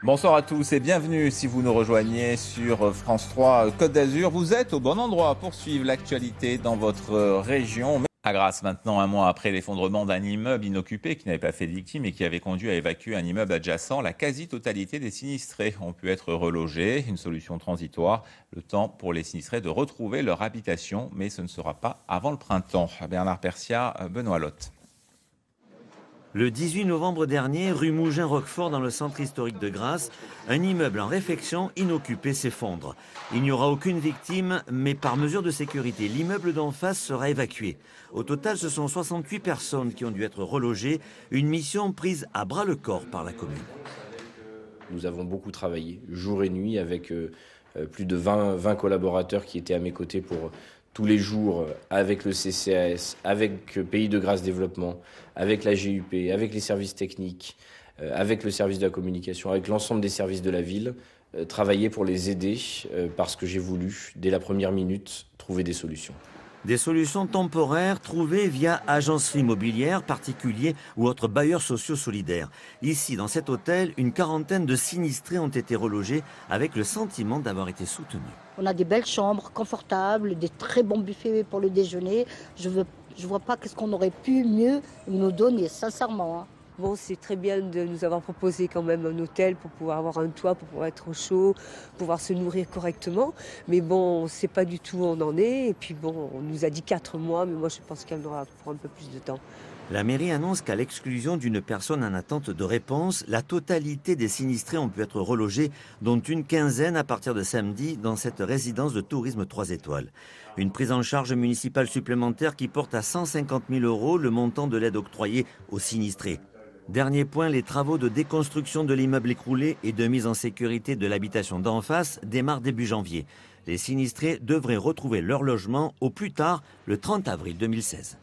Bonsoir à tous et bienvenue si vous nous rejoignez sur France 3 Côte d'Azur. Vous êtes au bon endroit pour suivre l'actualité dans votre région. À Grasse, maintenant, un mois après l'effondrement d'un immeuble inoccupé qui n'avait pas fait de victimes et qui avait conduit à évacuer un immeuble adjacent, la quasi-totalité des sinistrés ont pu être relogés. Une solution transitoire, le temps pour les sinistrés de retrouver leur habitation, mais ce ne sera pas avant le printemps. Bernard Persia, Benoît Lotte. Le 18 novembre dernier, rue Mougin-Roquefort, dans le centre historique de Grasse, un immeuble en réfection inoccupé s'effondre. Il n'y aura aucune victime, mais par mesure de sécurité, l'immeuble d'en face sera évacué. Au total, ce sont 68 personnes qui ont dû être relogées, une mission prise à bras-le-corps par la commune. Nous avons beaucoup travaillé, jour et nuit, avec plus de 20 collaborateurs qui étaient à mes côtés pour tous les jours, avec le CCAS, avec Pays de Grasse Développement, avec la GUP, avec les services techniques, avec le service de la communication, avec l'ensemble des services de la ville, travailler pour les aider parce que j'ai voulu, dès la première minute, trouver des solutions. Des solutions temporaires trouvées via agences immobilières, particuliers ou autres bailleurs sociaux solidaires. Ici, dans cet hôtel, une quarantaine de sinistrés ont été relogés avec le sentiment d'avoir été soutenus. On a des belles chambres, confortables, des très bons buffets pour le déjeuner. Je vois pas qu'est-ce qu'on aurait pu mieux nous donner, sincèrement. Bon, c'est très bien de nous avoir proposé quand même un hôtel pour pouvoir avoir un toit, pour pouvoir être au chaud, pouvoir se nourrir correctement. Mais bon, on ne sait pas du tout où on en est. Et puis bon, on nous a dit 4 mois, mais moi je pense qu'elle aura pour un peu plus de temps. La mairie annonce qu'à l'exclusion d'une personne en attente de réponse, la totalité des sinistrés ont pu être relogés, dont une quinzaine à partir de samedi dans cette résidence de tourisme 3 étoiles. Une prise en charge municipale supplémentaire qui porte à 150 000 € le montant de l'aide octroyée aux sinistrés. Dernier point, les travaux de déconstruction de l'immeuble écroulé et de mise en sécurité de l'habitation d'en face démarrent début janvier. Les sinistrés devraient retrouver leur logement au plus tard le 30 avril 2016.